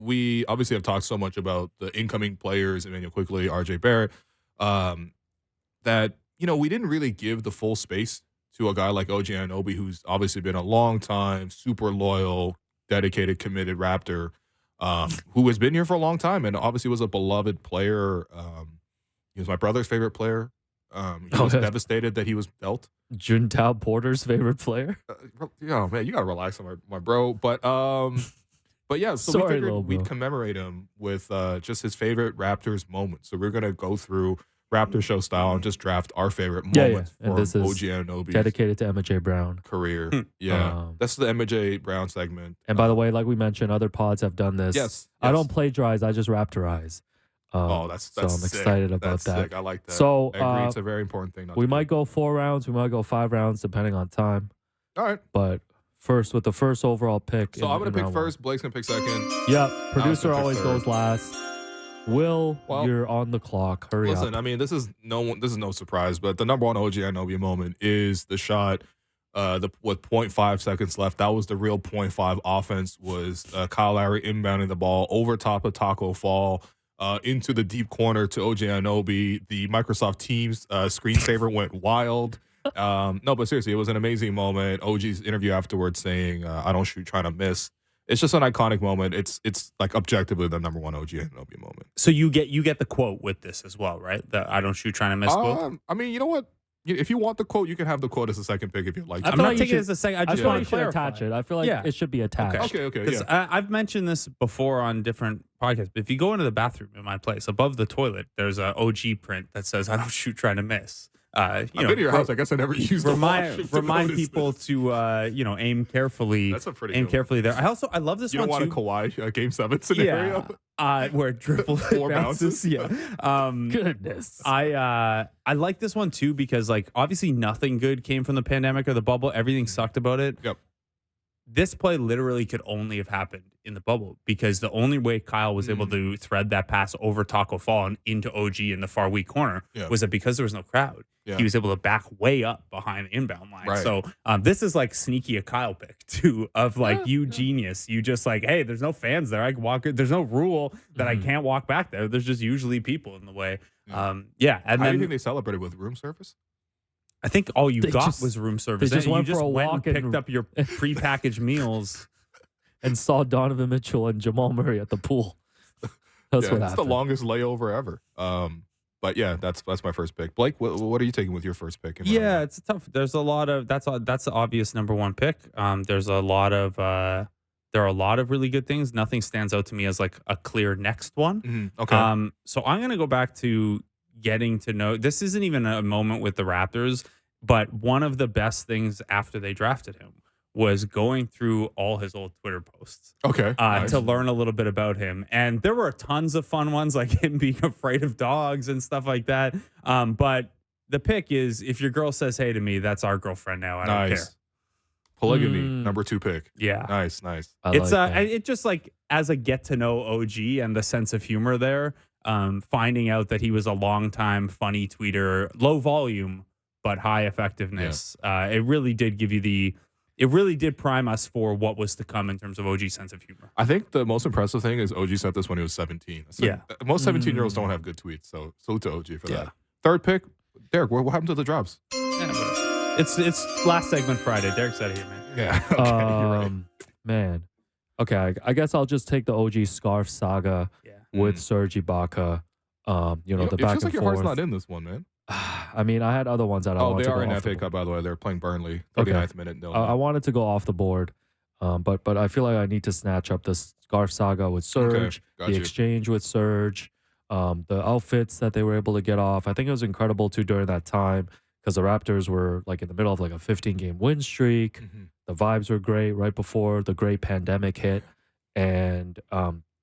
we obviously have talked so much about the incoming players, Emmanuel Quickly, RJ Barrett, um, that, we didn't really give the full space to a guy like OG Anunoby, who's obviously been a long time, super loyal, dedicated, committed Raptor, who has been here for a long time and obviously was a beloved player. He was my brother's favorite player. He was devastated that he was dealt. Juntao Porter's favorite player. Man, you gotta relax on my bro. But yeah, so we figured we'd commemorate him with just his favorite Raptors moments. So we're gonna go through Raptor show style and just draft our favorite moments from OG Anunoby's dedicated to Emma J. Brown career. That's the Emma J. Brown segment. And by the way, like we mentioned, other pods have done this. Yes. I don't plagiarize, I just Raptorize. That's so I'm sick. excited about that's that. Sick. I like that. So I agree. It's a very important thing. We might go 4 rounds. We might go 5 rounds, depending on time. All right. But first, with the first overall pick. So I'm going to pick first. Blake's going to pick second. Yeah. Producer always goes last. Will, you're on the clock. Hurry up. Listen, I mean, this is no surprise, but the number one OG Anunoby moment is the shot with 0.5 seconds left. That was the real 0.5 offense, was Kyle Lowry inbounding the ball over top of Taco Fall. Into the deep corner to OG Anunoby. The Microsoft Teams screensaver went wild. No, but seriously, it was an amazing moment. OG's interview afterwards saying, I don't shoot trying to miss. It's just an iconic moment. It's like objectively the number one OG Anunoby moment. So you get the quote with this as well, right? The I don't shoot trying to miss quote? I mean, you know what? If you want the quote, you can have the quote as a second pick if you'd like to. I'm not taking it as a second. I just want to clarify. Attach it. I feel like it should be attached. Okay. Because I've mentioned this before on different podcasts. But if you go into the bathroom in my place, above the toilet, there's an OG print that says, I don't shoot trying to miss. I've been to your house. I guess I never used remind people to aim carefully. That's a pretty aim good carefully there. I love this one too. You don't want a Kawhi Game 7 scenario? Where it dribble 4 bounces. Yeah. Goodness. I like this one too because obviously nothing good came from the pandemic or the bubble. Everything sucked about it. Yep. This play literally could only have happened in the bubble because the only way Kyle was able to thread that pass over Taco Fall and into OG in the far weak corner was that because there was no crowd, he was able to back way up behind the inbound line. Right. So this is sneaky a Kyle pick too of you genius. You just hey, there's no fans there. I can walk. There's no rule that I can't walk back there. There's just usually people in the way. And how do you think they celebrated with room service? I think all you got was room service. They just went for a and walk picked up your prepackaged meals. And saw Donovan Mitchell and Jamal Murray at the pool. That's what happened. It's the longest layover ever. But yeah, that's my first pick. Blake, what are you taking with your first pick? It's tough. There's a lot of that's the obvious number one pick. There's a lot of there are a lot of really good things. Nothing stands out to me as a clear next one. Okay. So I'm gonna go back to getting to know. This isn't even a moment with the Raptors, but one of the best things after they drafted him was going through all his old Twitter posts. Okay. Nice. To learn a little bit about him. And there were tons of fun ones, like him being afraid of dogs and stuff like that. But the pick is, if your girl says hey to me, that's our girlfriend now. I don't care. Polygamy, number 2 pick. Yeah. Nice. It's just as a get to know OG and the sense of humor there, finding out that he was a longtime funny tweeter, low volume, but high effectiveness. It really did give you it really did prime us for what was to come in terms of OG's sense of humor. I think the most impressive thing is OG said this when he was 17. Most 17-year-olds don't have good tweets, so salute to OG for that. Third pick, Derek, what happened to the drops? It's last segment Friday. Derek's out of here, man. Yeah, okay, you're right. Man. Okay, I guess I'll just take the OG scarf saga with Serge Ibaka. The back and forth. It feels like your heart's not in this one, man. I mean, I had other ones that I wanted to go off. Oh, they are in FA Cup, by the way. They're playing Burnley, 39th minute. No, I wanted to go off the board, but I feel like I need to snatch up the scarf saga with Serge, the exchange with Serge, the outfits that they were able to get off. I think it was incredible, too, during that time because the Raptors were in the middle of a 15-game win streak. The vibes were great right before the great pandemic hit. And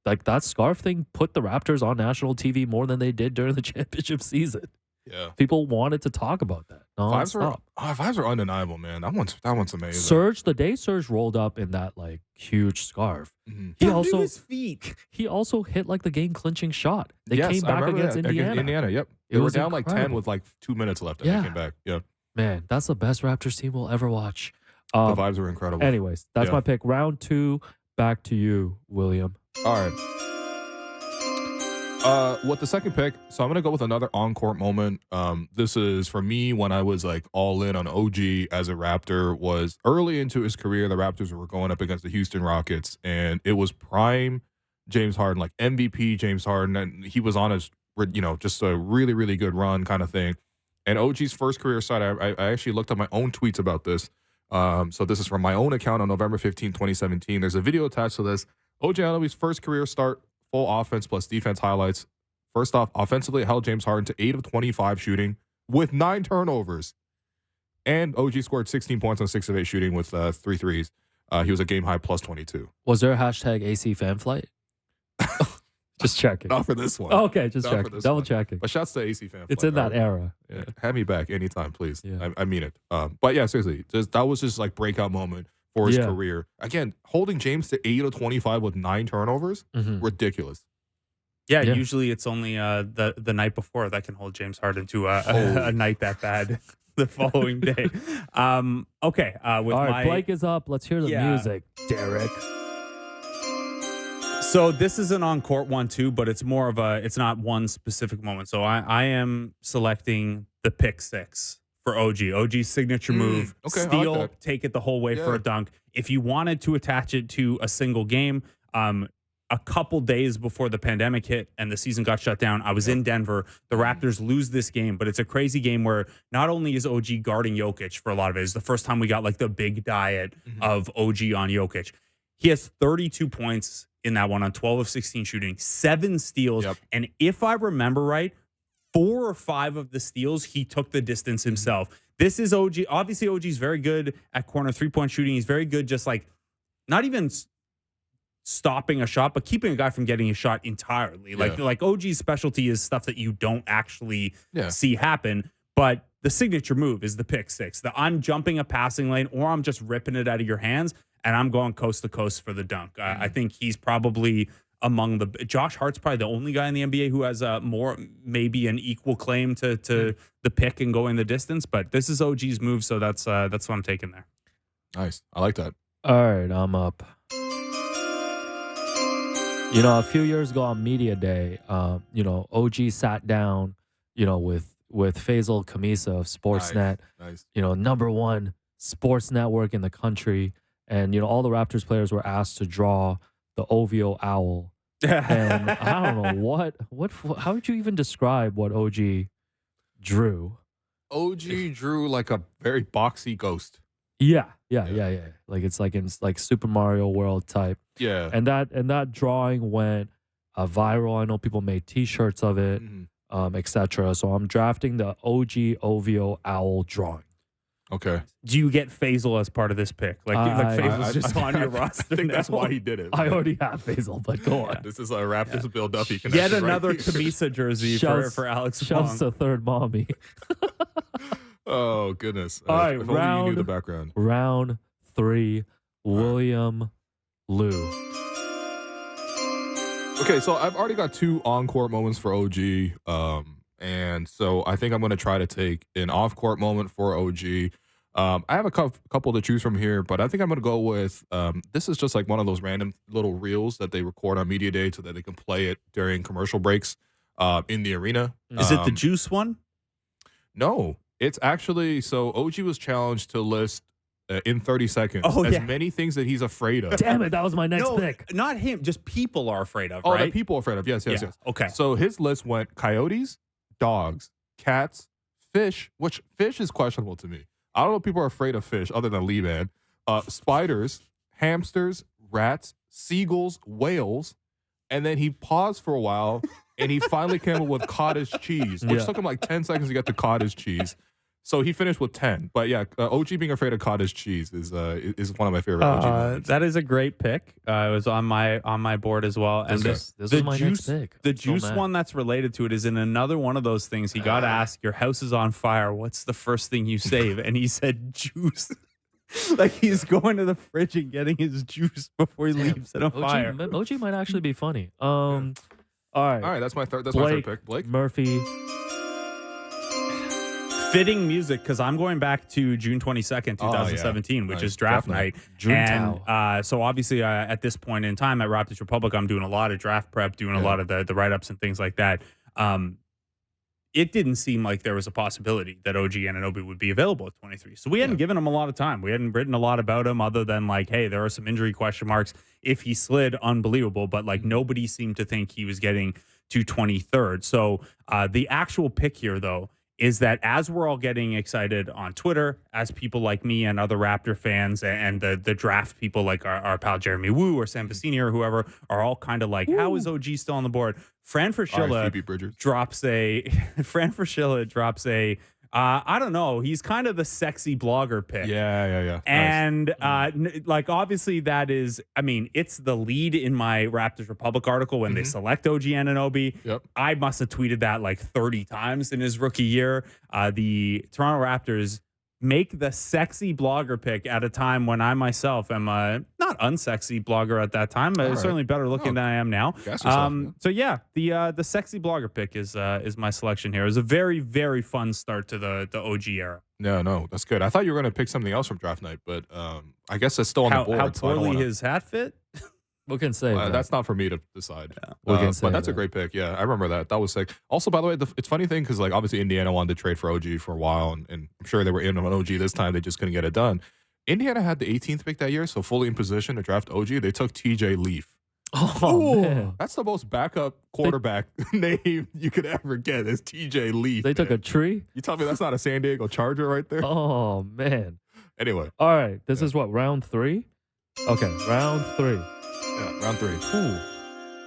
that scarf thing put the Raptors on national TV more than they did during the championship season. Yeah, people wanted to talk about that. Vibes are undeniable, man. That one's amazing. Serge, the day Serge rolled up in that huge scarf, he also his feet. He also hit the game clinching shot. They came back against Indiana. Yep, They were down 10 with 2 minutes left, and they came back. Yeah, man, that's the best Raptors team we'll ever watch. The vibes were incredible. Anyways, that's my pick. Round 2, back to you, William. All right. With the second pick, so I'm gonna go with another on-court moment. This is for me when I was like all in on OG as a Raptor. Was early into his career, the Raptors were going up against the Houston Rockets, and it was prime James Harden, like MVP James Harden, and he was on his, just a really, really good run kind of thing. And OG's first career start, I actually looked up my own tweets about this. So this is from my own account on November 15, 2017. There's a video attached to this. OG Anunoby's first career start, full offense plus defense highlights. First off, offensively, it held James Harden to 8 of 25 shooting with 9 turnovers. And OG scored 16 points on 6 of 8 shooting with 3 threes. He was a game high plus 22. Was there a hashtag AC fan flight? Just checking. Not for this one. Oh, okay, just checking. Double checking. But shouts to AC fan flight. It's in that era. Yeah. Have me back anytime, please. Yeah. I mean it. But yeah, seriously, that was just like breakout moment for his career. Again, holding James to 8 of 25 with 9 turnovers, ridiculous. Yeah, usually it's only the night before that can hold James Harden to a night that bad the following day. Okay. All right, Blake is up. Let's hear the music, Derek. So this is an on-court one too, but it's more of it's not one specific moment. So I am selecting the pick 6 for OG. OG's signature move, steal, like take it the whole way for a dunk. If you wanted to attach it to a single game, a couple days before the pandemic hit and the season got shut down, I was in Denver. The Raptors lose this game, but it's a crazy game where not only is OG guarding Jokic for a lot of it, it's the first time we got like the big diet of OG on Jokic. He has 32 points in that one on 12 of 16 shooting, 7 steals. And if I remember right, 4 or 5 of the steals, he took the distance himself. This is OG. Obviously, OG's very good at corner 3-point shooting. He's very good just like not even stopping a shot, but keeping a guy from getting a shot entirely. Like OG's specialty is stuff that you don't actually see happen. But the signature move is the pick 6. I'm jumping a passing lane or I'm just ripping it out of your hands and I'm going coast to coast for the dunk. I think he's probably among the Josh Hart's probably the only guy in the NBA who has maybe an equal claim to the pick and going the distance. But this is OG's move, so that's what I'm taking there. Nice, I like that. All right, I'm up. A few years ago on Media Day, OG sat down, with Faisal Khamisa of Sportsnet, nice. #1 sports network in the country. And, all the Raptors players were asked to draw the OVO owl. And I don't know how would you even describe what OG drew? OG drew like a very boxy ghost. Yeah. Like it's like in like Super Mario World type. Yeah. And that drawing went viral. I know people made T-shirts of it, etc. So I'm drafting the OG OVO owl drawing. Okay. Do you get Faisal as part of this pick? Like Faisal's just on your roster. I think that's why he did it. I already have Faisal, but go on. This is a Raptors Bill Duffy connection. Yet another Khamisa jersey for Alex Wong. Shouts to third mommy. Oh, goodness. All right, if only you knew the background. Round 3, William Lou. Okay, so I've already got 2 on-court moments for OG. And so I think I'm going to try to take an off-court moment for OG. I have a couple to choose from here, but I think I'm going to go with this is just like one of those random little reels that they record on Media Day so that they can play it during commercial breaks in the arena. Is it the Juice one? No, it's actually, so OG was challenged to list in 30 seconds as many things that he's afraid of. Damn it, that was my next pick. Not him, just people are afraid of, right? Oh, that people are afraid of, yes. Okay. So his list went coyotes, dogs, cats, fish, which fish is questionable to me. I don't know if people are afraid of fish other than Lee Man. Spiders, hamsters, rats, seagulls, whales. And then he paused for a while and he finally came up with cottage cheese, which took him like 10 seconds to get to cottage cheese. So he finished with 10. But yeah, OG being afraid of cottage cheese is one of my favorite OG moments. That is a great pick. It was on my board as well. And this is my next pick. The Juice one that's related to it is in another one of those things. He got asked, your house is on fire. What's the first thing you save? And he said juice. Like he's going to the fridge and getting his juice before he leaves it on fire. OG might actually be funny. All right. All right, that's my third pick. Blake. Murphy. Fitting music, because I'm going back to June 22nd, 2017, which is draft night. And so obviously at this point in time at Raptors Republic, I'm doing a lot of draft prep, doing a lot of the write-ups and things like that. It didn't seem like there was a possibility that OG Anunoby would be available at 23. So we hadn't given him a lot of time. We hadn't written a lot about him other than like, hey, there are some injury question marks. If he slid, unbelievable. But like nobody seemed to think he was getting to 23rd. So the actual pick here, though, is that as we're all getting excited on Twitter, as people like me and other Raptor fans and the draft people like our pal Jeremy Wu or Sam Vecini or whoever are all kind of like, how is OG still on the board? Fran Fraschilla drops a I don't know. He's kind of the sexy blogger pick. Yeah. And like obviously that is, I mean, it's the lead in my Raptors Republic article when they select OG Anunoby. Yep. I must have tweeted that like 30 times in his rookie year. The Toronto Raptors make the sexy blogger pick at a time when I myself am a not unsexy blogger at that time. Certainly better looking than I am now. So yeah, the sexy blogger pick is my selection here. It was a very, very fun start to the OG era. No, that's good. I thought you were going to pick something else from draft night, but I guess it's still on the board. How poorly his hat fit? We can say that's not for me to decide. Yeah, but that's a great pick. Yeah, I remember that. That was sick. Also, by the way, it's funny thing because like obviously Indiana wanted to trade for OG for a while, and I'm sure they were in on OG this time. They just couldn't get it done. Indiana had the 18th pick that year, so fully in position to draft OG. They took TJ Leaf. Oh, man. That's the most backup quarterback name you could ever get is TJ Leaf. They took a tree? You tell me that's not a San Diego Charger right there? Oh, man. Anyway. All right. This is what, round 3? Okay, round 3. Yeah, round 3. Ooh.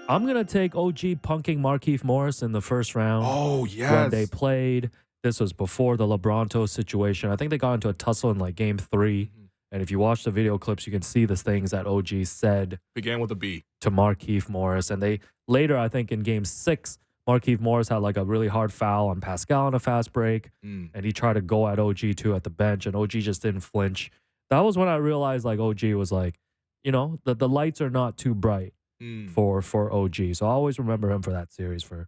I'm going to take OG punking Markieff Morris in the first round. Oh, yes. When they played. This was before the LeBronto situation. I think they got into a tussle in like game 3. And if you watch the video clips, you can see the things that OG said. Began with a B. To Markieff Morris. And they later, I think in game 6, Markieff Morris had like a really hard foul on Pascal on a fast break. And he tried to go at OG too at the bench. And OG just didn't flinch. That was when I realized like OG was like, you know, the lights are not too bright for OG. So I always remember him for that series for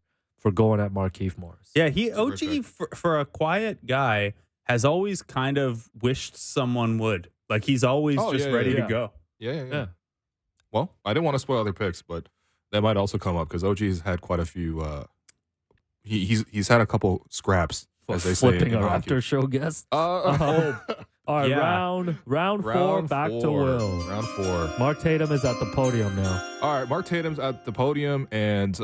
going at Markieff Morris. Yeah, OG for a quiet guy has always kind of wished someone would. Like he's always ready to go. Yeah. Well, I didn't want to spoil other picks, but that might also come up because OG's had quite a few. He's had a couple scraps, as they say. Flipping our after show guest. All right, round 4, back to Will. Round 4. Mark Tatum is at the podium now. All right, Mark Tatum's at the podium, and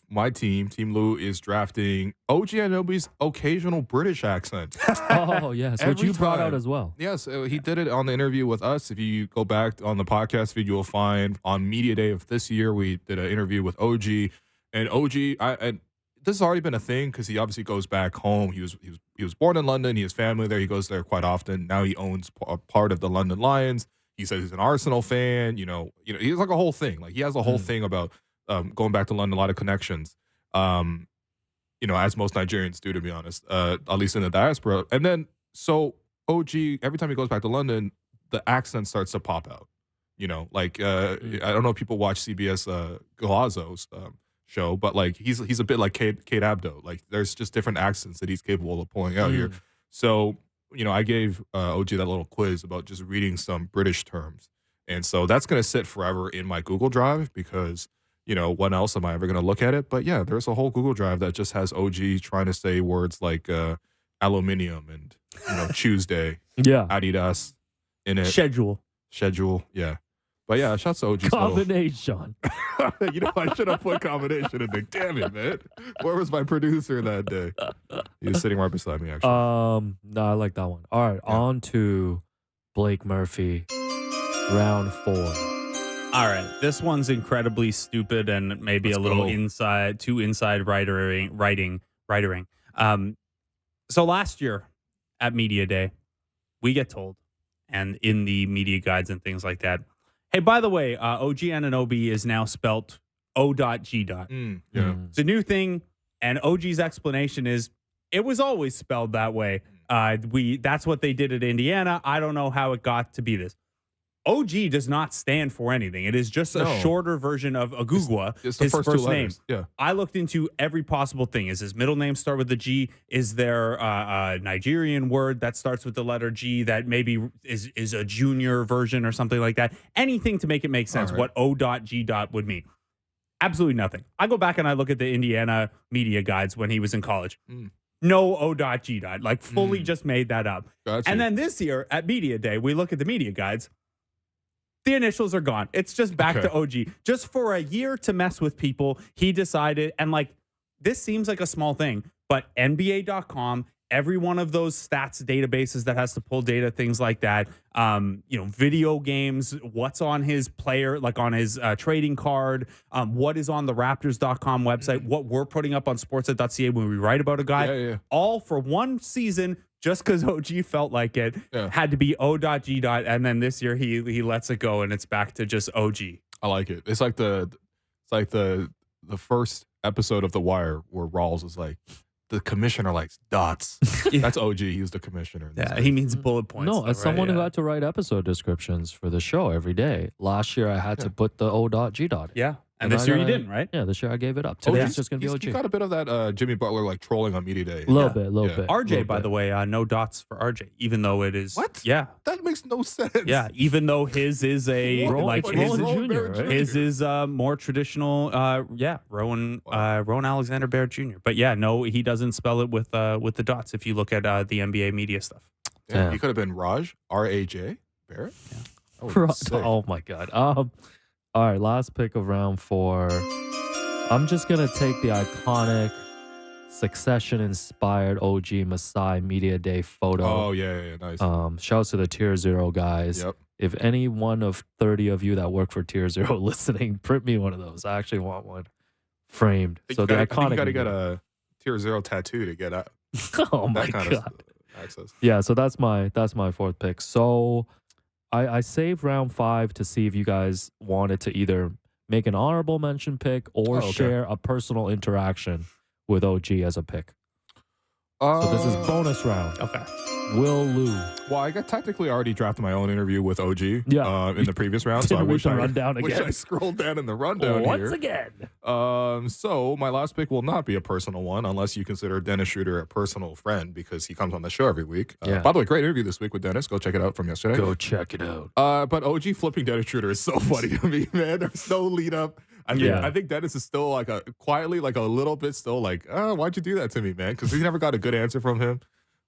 my team, Team Lou, is drafting OG Anunoby's occasional British accent. Oh, yes, which you brought out as well. Yes, he did it on the interview with us. If you go back on the podcast feed, you'll find on Media Day of this year, we did an interview with OG, and OG, this has already been a thing because he obviously goes back home. He was born in London. He has family there. He goes there quite often. Now he owns a part of the London Lions. He says he's an Arsenal fan. You know, he's like a whole thing. Like he has a whole thing about going back to London. A lot of connections. As most Nigerians do, to be honest, at least in the diaspora. And then so OG, every time he goes back to London, the accent starts to pop out. You know, like I don't know if people watch CBS Galazzo's show, but like he's a bit like Kate Abdo. Like there's just different accents that he's capable of pulling out here. So I gave OG that little quiz about just reading some British terms, and so that's gonna sit forever in my Google Drive because when else am I ever gonna look at it? But yeah, there's a whole Google Drive that just has OG trying to say words like aluminium and Tuesday, Adidas in it, schedule, yeah. But yeah, shouts to OG. Combination. I should have put combination in there. Damn it, man. Where was my producer that day? He was sitting right beside me, actually. No, I like that one. All right, on to Blake Murphy, round 4. All right, this one's incredibly stupid and maybe a little inside writing. So last year at Media Day, we get told, and in the media guides and things like that, hey, by the way, OG Anunoby is now spelt O.G. It's a new thing, and OG's explanation is it was always spelled that way. That's what they did at Indiana. I don't know how it got to be this. OG does not stand for anything. It is just a shorter version of Agugwa, it's the his first first two name. letters. Yeah. I looked into every possible thing. Is his middle name start with the G? Is there a Nigerian word that starts with the letter G that maybe is a junior version or something like that? Anything to make it make sense. What O.G. would mean. Absolutely nothing. I go back and I look at the Indiana media guides when he was in college. No O.G. Like fully just made that up. Gotcha. And then this year at Media Day, we look at the media guides. The initials are gone. It's just back to OG. Just for a year to mess with people, he decided, and like, this seems like a small thing, but NBA.com, every one of those stats databases that has to pull data, things like that, video games, what's on his player, like on his trading card, what is on the Raptors.com website, what we're putting up on Sportsnet.ca when we write about a guy, all for one season. Just because OG felt like it, had to be O.G. And then this year he lets it go and it's back to just OG. I like it. It's like the first episode of The Wire where Rawls is like, the commissioner likes dots. That's OG. He was the commissioner. Yeah, he means bullet points. No, as someone who had to write episode descriptions for the show every day, last year I had to put the O.G. Yeah. And this year you didn't, right? Yeah, this year I gave it up. Today it's just going to be OG. He got a bit of that Jimmy Butler like trolling on Media Day. A little bit. RJ, by the way, no dots for RJ, even though it is. What? Yeah. That makes no sense. Yeah, even though his is a Jr., right? His is more traditional. Rowan Alexander Barrett Jr. But yeah, no, he doesn't spell it with the dots. If you look at the NBA media stuff, yeah, he could have been Raj R-A-J Barrett. Yeah. Oh my God. All right, last pick of round 4. I'm just gonna take the iconic Succession-inspired OG Masai Media Day photo. Oh yeah, nice. Shouts to the Tier 0 guys. Yep. If any one of 30 of you that work for Tier 0 listening, print me one of those. I actually want one framed. So the iconic. I think you gotta get a Tier 0 tattoo to get out. Oh my God. Access. Yeah, so that's my 4th pick. So I saved round 5 to see if you guys wanted to either make an honorable mention pick or share a personal interaction with OG as a pick. So this is bonus round. Okay. Will Lou. Well, I got technically already drafted my own interview with OG in the previous round, so I wish I scrolled down in the rundown once again. So my last pick will not be a personal one unless you consider Dennis Schroeder a personal friend because he comes on the show every week. By the way, great interview this week with Dennis. Go check it out from yesterday. Go check it out. But OG flipping Dennis Schroeder is so funny to me, man. There's no lead up. I think Dennis is still like quietly like a little bit still like, why'd you do that to me, man? Because he never got a good answer from him.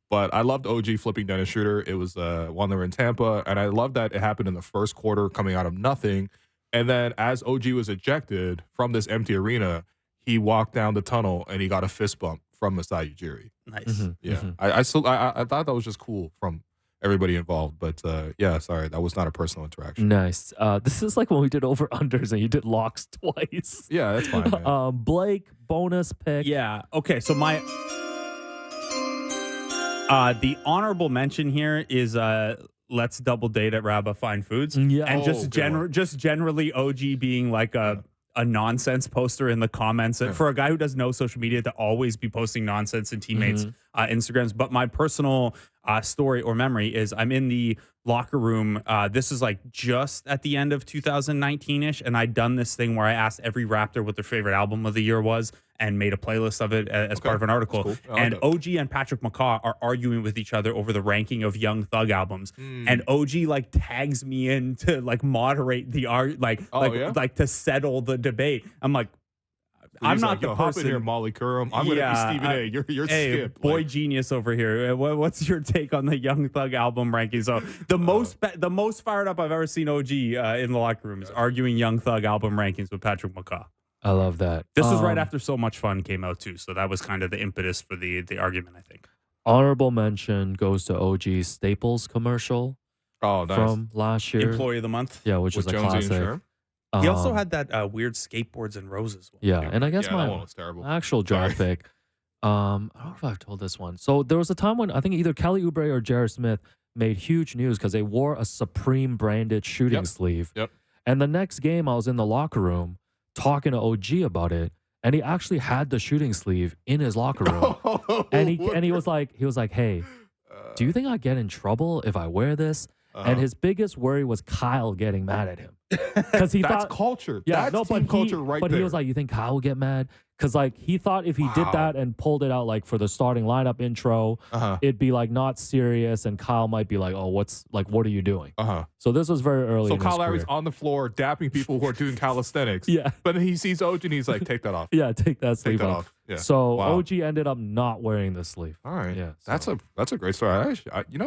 But I loved OG flipping Dennis Schroeder. It was one they were in Tampa, and I love that it happened in the first quarter, coming out of nothing. And then as OG was ejected from this empty arena, he walked down the tunnel and he got a fist bump from Masai Ujiri. Nice. Mm-hmm. Yeah, I thought that was just cool from everybody involved. But sorry, that was not a personal interaction. Nice. This is like when we did over unders and you did locks twice. Yeah, that's fine. Man. Blake, bonus pick. Yeah. Okay. So my the honorable mention here is let's double date at Rabba Fine Foods. Yeah. And just generally OG being like a nonsense poster in the comments. For a guy who does no social media to always be posting nonsense in teammates' Instagrams. But my personal story or memory is I'm in the locker room. This is like just at the end of 2019-ish. And I'd done this thing where I asked every Raptor what their favorite album of the year was and made a playlist of it as part of an article. Cool. And OG and Patrick McCaw are arguing with each other over the ranking of Young Thug albums. And OG like tags me in to like moderate the like to settle the debate. I'm like, I'm not the person. Hop in here, Molly Curran. I'm going to be Stephen A. You're Skip. Boy genius over here. What's your take on the Young Thug album ranking? So the most fired up I've ever seen OG in the locker room is arguing Young Thug album rankings with Patrick McCaw. I love that. This was right after So Much Fun came out too, so that was kind of the impetus for the argument, I think. Honorable mention goes to OG's Staples commercial. Oh, nice. From last year. Employee of the Month. Yeah, which is a classic. He also had that weird Skateboards and Roses one. Yeah, and I guess my that one was terrible. Actual draft pick. I don't know if I've told this one. So there was a time when I think either Kelly Oubre or Jared Smith made huge news because they wore a Supreme branded shooting sleeve. Yep. And the next game I was in the locker room talking to OG about it, and he actually had the shooting sleeve in his locker room. And he was like, hey, do you think I get in trouble if I wear this? and his biggest worry was Kyle getting mad at him because he That's thought culture. Yeah, That's team culture right but there. he was like, you think Kyle will get mad? Because like he thought if he did that and pulled it out like for the starting lineup intro, it'd be like not serious, and Kyle might be like, oh, what are you doing? So this was very early. So in Kyle his Lowry's career. on the floor dapping people who are doing calisthenics. Yeah. But then he sees OG and he's like, take that off. Yeah, take that sleeve that off. off. Yeah. So Wow. OG ended up not wearing the sleeve. All right. Yeah. That's a great story.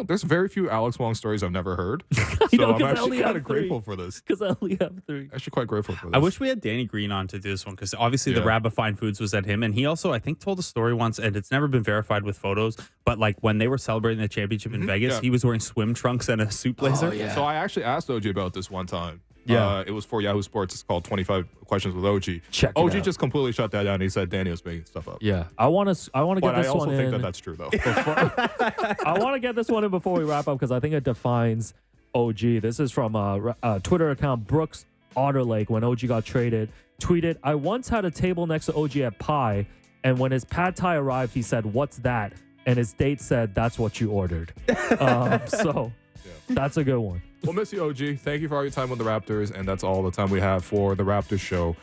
There's very few Alex Wong stories I've never heard. know, So I'm 'cause I actually only kind have of grateful for this. Because I only have 3. Actually quite grateful for this. I wish we had Danny Green on to do this one because obviously the Rabba Fine Foods was at him, and he also I think told a story once, and it's never been verified with photos. But like when they were celebrating the championship in Vegas, he was wearing swim trunks and a suit blazer. Oh, yeah. So I actually asked OG about this one time. Yeah. It was for Yahoo Sports. It's called 25 Questions with OG. Check it OG out. just completely shut that down. He said Danny was making stuff up. Yeah. I want to get But this I also one think in. that that's true, though. I want to get this one in before we wrap up because I think it defines OG. This is from Twitter account Brooks Otterlake when OG got traded. Tweeted, I once had a table next to OG at Pi, and when his pad thai arrived, he said, "What's that?" And his date said, "That's what you ordered." So that's a good one. We'll miss you, OG. Thank you for all your time with the Raptors, and that's all the time we have for the Raptors show.